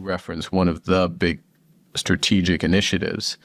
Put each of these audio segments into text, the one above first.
reference one of the big strategic initiatives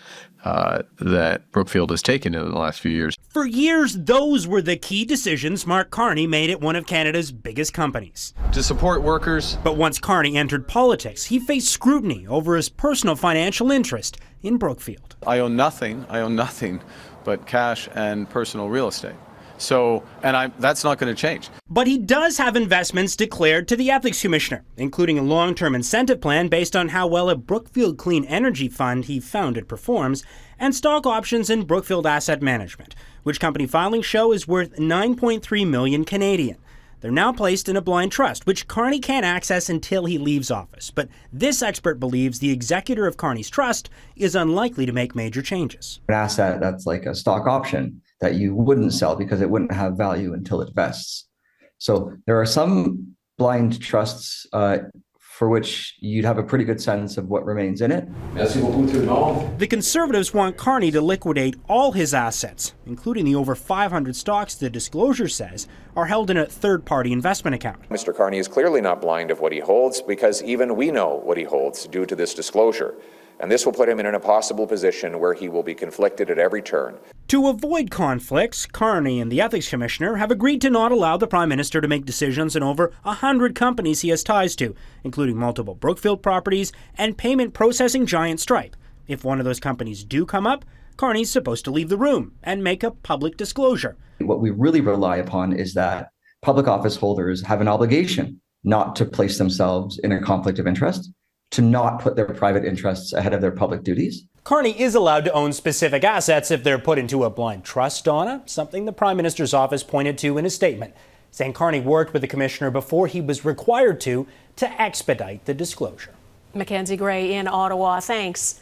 that Brookfield has taken in the last few years. For years, those were the key decisions Mark Carney made at one of Canada's biggest companies. To support workers. But once Carney entered politics, he faced scrutiny over his personal financial interest in Brookfield. I own nothing but cash and personal real estate. So, that's not going to change. But he does have investments declared to the Ethics Commissioner, including a long-term incentive plan based on how well a Brookfield Clean Energy Fund he founded performs, and stock options in Brookfield Asset Management, which company filings show is worth 9.3 million Canadian. They're now placed in a blind trust, which Carney can't access until he leaves office. But this expert believes the executor of Carney's trust is unlikely to make major changes. An asset that's like a stock option that you wouldn't sell because it wouldn't have value until it vests. So there are some blind trusts for which you'd have a pretty good sense of what remains in it. The Conservatives want Carney to liquidate all his assets, including the over 500 stocks the disclosure says are held in a third-party investment account. Mr. Carney is clearly not blind of what he holds because even we know what he holds due to this disclosure. And this will put him in an impossible position where he will be conflicted at every turn. To avoid conflicts, Carney and the Ethics Commissioner have agreed to not allow the Prime Minister to make decisions on over 100 companies he has ties to, including multiple Brookfield properties and payment processing giant Stripe. If one of those companies do come up, Carney's supposed to leave the room and make a public disclosure. What we really rely upon is that public office holders have an obligation not to place themselves in a conflict of interest, to not put their private interests ahead of their public duties. Carney is allowed to own specific assets if they're put into a blind trust, Donna, something the Prime Minister's office pointed to in a statement, saying Carney worked with the Commissioner before he was required to expedite the disclosure. Mackenzie Gray in Ottawa, thanks.